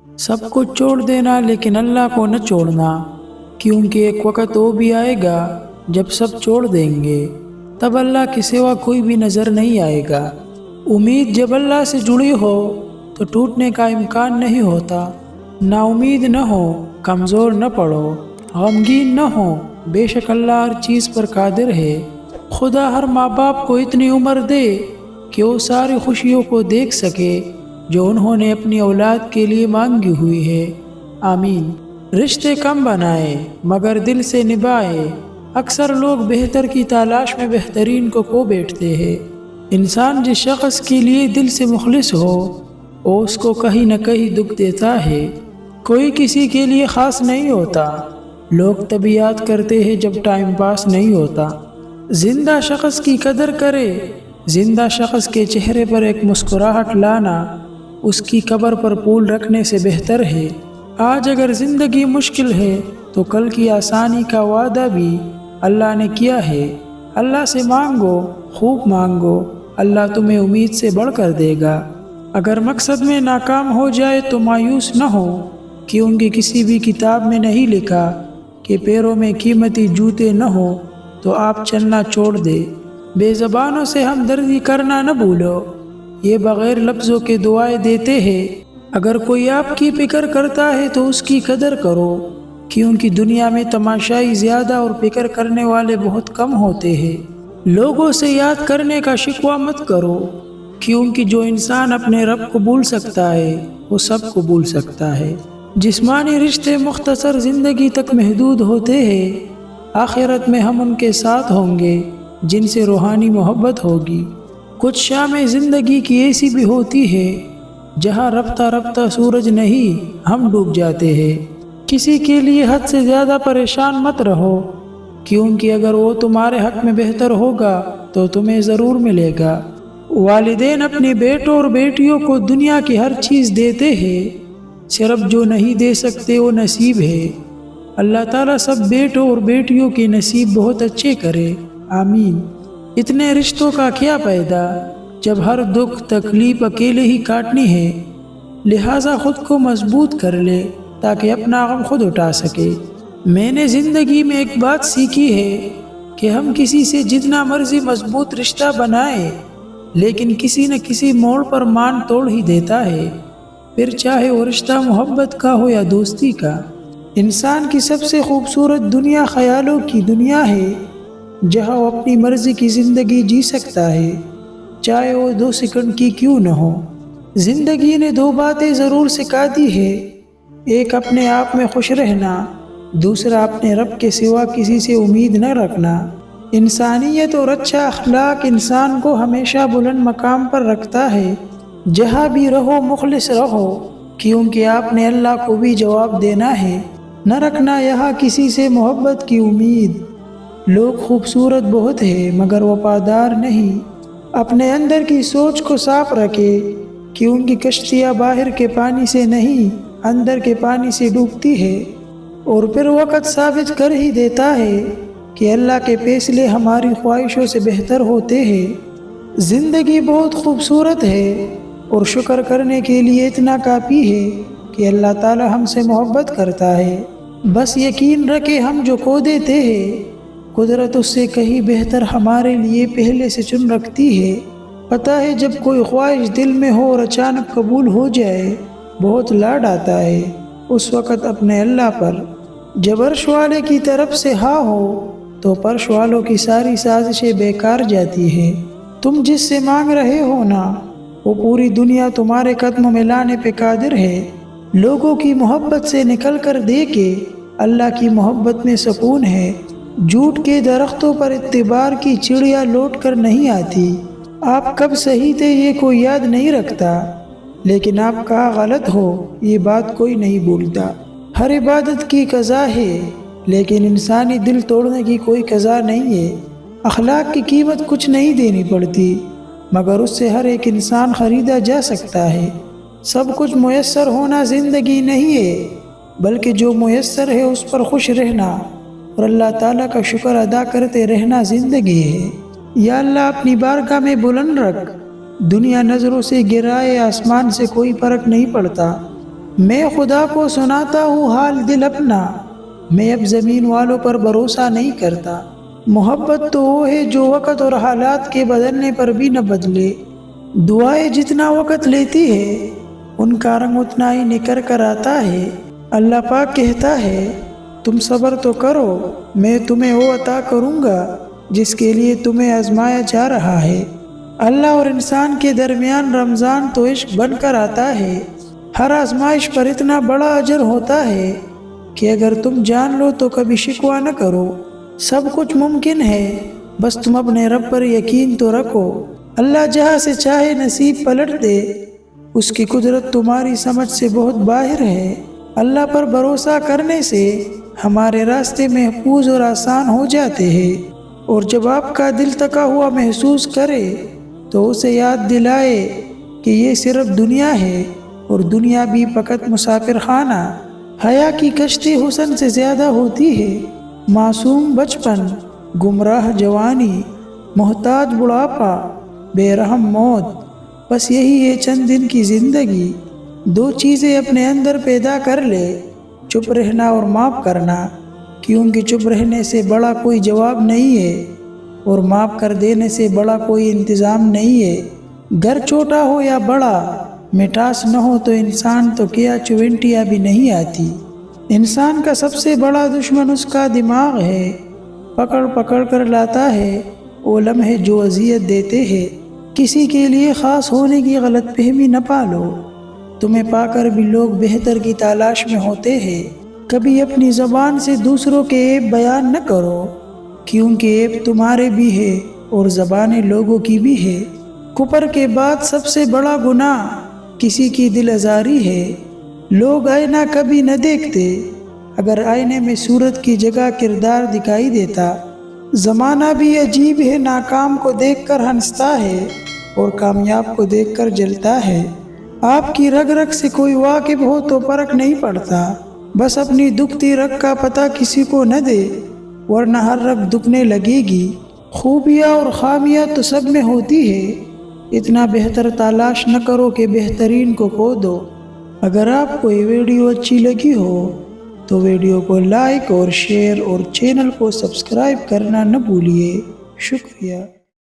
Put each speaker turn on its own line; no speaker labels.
سب کچھ چھوڑ دینا لیکن اللہ کو نہ چھوڑنا، کیونکہ ایک وقت وہ بھی آئے گا جب سب چھوڑ دیں گے، تب اللہ کے سوا کوئی بھی نظر نہیں آئے گا۔ امید جب اللہ سے جڑی ہو تو ٹوٹنے کا امکان نہیں ہوتا۔ نا امید نہ ہو، کمزور نہ پڑو، غمگین نہ ہو، بے شک اللہ ہر چیز پر قادر ہے۔ خدا ہر ماں باپ کو اتنی عمر دے کہ وہ ساری خوشیوں کو دیکھ سکے جو انہوں نے اپنی اولاد کے لیے مانگی ہوئی ہے۔ آمین۔ رشتے کم بنائے مگر دل سے نبھائے۔ اکثر لوگ بہتر کی تلاش میں بہترین کو کھو بیٹھتے ہیں۔ انسان جس شخص کے لیے دل سے مخلص ہو وہ اس کو کہیں نہ کہیں دکھ دیتا ہے۔ کوئی کسی کے لیے خاص نہیں ہوتا، لوگ تب یاد کرتے ہیں جب ٹائم پاس نہیں ہوتا۔ زندہ شخص کی قدر کرے، زندہ شخص کے چہرے پر ایک مسکراہٹ لانا اس کی قبر پر پھول رکھنے سے بہتر ہے۔ آج اگر زندگی مشکل ہے تو کل کی آسانی کا وعدہ بھی اللہ نے کیا ہے۔ اللہ سے مانگو، خوب مانگو، اللہ تمہیں امید سے بڑھ کر دے گا۔ اگر مقصد میں ناکام ہو جائے تو مایوس نہ ہو، کیونکہ کسی بھی کتاب میں نہیں لکھا کہ پیروں میں قیمتی جوتے نہ ہو تو آپ چلنا چھوڑ دے۔ بے زبانوں سے ہمدردی کرنا نہ بھولو، یہ بغیر لفظوں کے دعائیں دیتے ہیں۔ اگر کوئی آپ کی فکر کرتا ہے تو اس کی قدر کرو، کیونکہ دنیا میں تماشائی زیادہ اور فکر کرنے والے بہت کم ہوتے ہیں۔ لوگوں سے یاد کرنے کا شکوہ مت کرو، کیونکہ جو انسان اپنے رب کو بھول سکتا ہے وہ سب کو بھول سکتا ہے۔ جسمانی رشتے مختصر زندگی تک محدود ہوتے ہیں، آخرت میں ہم ان کے ساتھ ہوں گے جن سے روحانی محبت ہوگی۔ کچھ شامیں زندگی کی ایسی بھی ہوتی ہے جہاں رفتہ رفتہ سورج نہیں ہم ڈوب جاتے ہیں۔ کسی کے لیے حد سے زیادہ پریشان مت رہو، کیونکہ اگر وہ تمہارے حق میں بہتر ہوگا تو تمہیں ضرور ملے گا۔ والدین اپنے بیٹوں اور بیٹیوں کو دنیا کی ہر چیز دیتے ہیں، صرف جو نہیں دے سکتے وہ نصیب ہے۔ اللہ تعالیٰ سب بیٹوں اور بیٹیوں کے نصیب بہت اچھے کرے، آمین۔ اتنے رشتوں کا کیا فائدہ جب ہر دکھ تکلیف اکیلے ہی کاٹنی ہے؟ لہٰذا خود کو مضبوط کر لے تاکہ اپنا غم خود اٹھا سکے۔ میں نے زندگی میں ایک بات سیکھی ہے کہ ہم کسی سے جتنا مرضی مضبوط رشتہ بنائیں لیکن کسی نہ کسی موڑ پر مان توڑ ہی دیتا ہے، پھر چاہے وہ رشتہ محبت کا ہو یا دوستی کا۔ انسان کی سب سے خوبصورت دنیا خیالوں کی دنیا ہے، جہاں وہ اپنی مرضی کی زندگی جی سکتا ہے، چاہے وہ 2 سیکنڈ کی کیوں نہ ہو۔ زندگی نے 2 باتیں ضرور سکھا دی ہے، ایک اپنے آپ میں خوش رہنا، دوسرا اپنے رب کے سوا کسی سے امید نہ رکھنا۔ انسانیت اور اچھا اخلاق انسان کو ہمیشہ بلند مقام پر رکھتا ہے۔ جہاں بھی رہو مخلص رہو، کیونکہ آپ نے اللہ کو بھی جواب دینا ہے۔ نہ رکھنا یہاں کسی سے محبت کی امید۔ لوگ خوبصورت بہت ہیں مگر وفادار نہیں۔ اپنے اندر کی سوچ کو صاف رکھے، کیونکہ کشتیاں باہر کے پانی سے نہیں اندر کے پانی سے ڈوبتی ہے، اور پھر وقت ثابت کر ہی دیتا ہے کہ اللہ کے فیصلے ہماری خواہشوں سے بہتر ہوتے ہیں۔ زندگی بہت خوبصورت ہے اور شکر کرنے کے لیے اتنا کافی ہے کہ اللہ تعالی ہم سے محبت کرتا ہے۔ بس یقین رکھے ہم جو کھو دیتے ہیں قدرت اس سے کہیں بہتر ہمارے لیے پہلے سے چن رکھتی ہے۔ پتہ ہے جب کوئی خواہش دل میں ہو اور اچانک قبول ہو جائے بہت لاڈ آتا ہے، اس وقت اپنے اللہ پر۔ جب عرش والے کی طرف سے ہاں ہو تو فرش والوں کی ساری سازشیں بیکار جاتی ہیں۔ تم جس سے مانگ رہے ہو نا وہ پوری دنیا تمہارے قدموں میں لانے پہ قادر ہے۔ لوگوں کی محبت سے نکل کر دیکھے، اللہ کی محبت میں سکون ہے۔ جھوٹ کے درختوں پر اعتبار کی چڑیا لوٹ کر نہیں آتی۔ آپ کب صحیح تھے یہ کوئی یاد نہیں رکھتا، لیکن آپ کہاں غلط ہو یہ بات کوئی نہیں بھولتا۔ ہر عبادت کی قضا ہے لیکن انسانی دل توڑنے کی کوئی قضا نہیں ہے۔ اخلاق کی قیمت کچھ نہیں دینی پڑتی مگر اس سے ہر ایک انسان خریدا جا سکتا ہے۔ سب کچھ میسر ہونا زندگی نہیں ہے، بلکہ جو میسر ہے اس پر خوش رہنا اور اللہ تعالیٰ کا شکر ادا کرتے رہنا زندگی ہے۔ یا اللہ اپنی بارگاہ میں بلند رکھ، دنیا نظروں سے گرائے آسمان سے کوئی فرق نہیں پڑتا۔ میں خدا کو سناتا ہوں حال دل اپنا، میں اب زمین والوں پر بھروسہ نہیں کرتا۔ محبت تو وہ ہے جو وقت اور حالات کے بدلنے پر بھی نہ بدلے۔ دعائیں جتنا وقت لیتی ہے ان کا رنگ اتنا ہی نکھر کر آتا ہے۔ اللہ پاک کہتا ہے تم صبر تو کرو، میں تمہیں وہ عطا کروں گا جس کے لیے تمہیں آزمایا جا رہا ہے۔ اللہ اور انسان کے درمیان رمضان تو عشق بن کر آتا ہے۔ ہر آزمائش پر اتنا بڑا اجر ہوتا ہے کہ اگر تم جان لو تو کبھی شکوہ نہ کرو۔ سب کچھ ممکن ہے، بس تم اپنے رب پر یقین تو رکھو۔ اللہ جہاں سے چاہے نصیب پلٹ دے، اس کی قدرت تمہاری سمجھ سے بہت باہر ہے۔ اللہ پر بھروسہ کرنے سے ہمارے راستے محفوظ اور آسان ہو جاتے ہیں، اور جب آپ کا دل تکا ہوا محسوس کرے تو اسے یاد دلائے کہ یہ صرف دنیا ہے اور دنیا بھی فقط مسافر خانہ۔ حیا کی کشتی حسن سے زیادہ ہوتی ہے۔ معصوم بچپن، گمراہ جوانی، محتاج بڑھاپا، بے رحم موت، بس یہی ہے چند دن کی زندگی۔ دو چیزیں اپنے اندر پیدا کر لے، چپ رہنا اور معاف کرنا، کیونکہ چپ رہنے سے بڑا کوئی جواب نہیں ہے اور معاف کر دینے سے بڑا کوئی انتظام نہیں ہے۔ گھر چھوٹا ہو یا بڑا، مٹاس نہ ہو تو انسان تو کیا چونٹیاں بھی نہیں آتی۔ انسان کا سب سے بڑا دشمن اس کا دماغ ہے، پکڑ پکڑ کر لاتا ہے وہ لمحے جو اذیت دیتے ہیں۔ کسی کے لیے خاص ہونے کی غلط فہمی نہ پالو، تمہیں پا کر بھی لوگ بہتر کی تلاش میں ہوتے ہیں۔ کبھی اپنی زبان سے دوسروں کے عیب بیان نہ کرو، کیونکہ عیب تمہارے بھی ہے اور زبانیں لوگوں کی بھی ہے۔ کفر کے بعد سب سے بڑا گناہ کسی کی دل آزاری ہے۔ لوگ آئینہ کبھی نہ دیکھتے، اگر آئینے میں صورت کی جگہ کردار دکھائی دیتا۔ زمانہ بھی عجیب ہے، ناکام کو دیکھ کر ہنستا ہے اور کامیاب کو دیکھ کر جلتا ہے۔ آپ کی رگ رگ سے کوئی واقف ہو تو فرق نہیں پڑتا، بس اپنی دکھتی رگ کا پتہ کسی کو نہ دے، ورنہ ہر رگ دکھنے لگے گی۔ خوبیاں اور خامیاں تو سب میں ہوتی ہے، اتنا بہتر تلاش نہ کرو کہ بہترین کو کھو دو۔ اگر آپ کو یہ ویڈیو اچھی لگی ہو تو ویڈیو کو لائک اور شیئر اور چینل کو سبسکرائب کرنا نہ بھولیے۔ شکریہ۔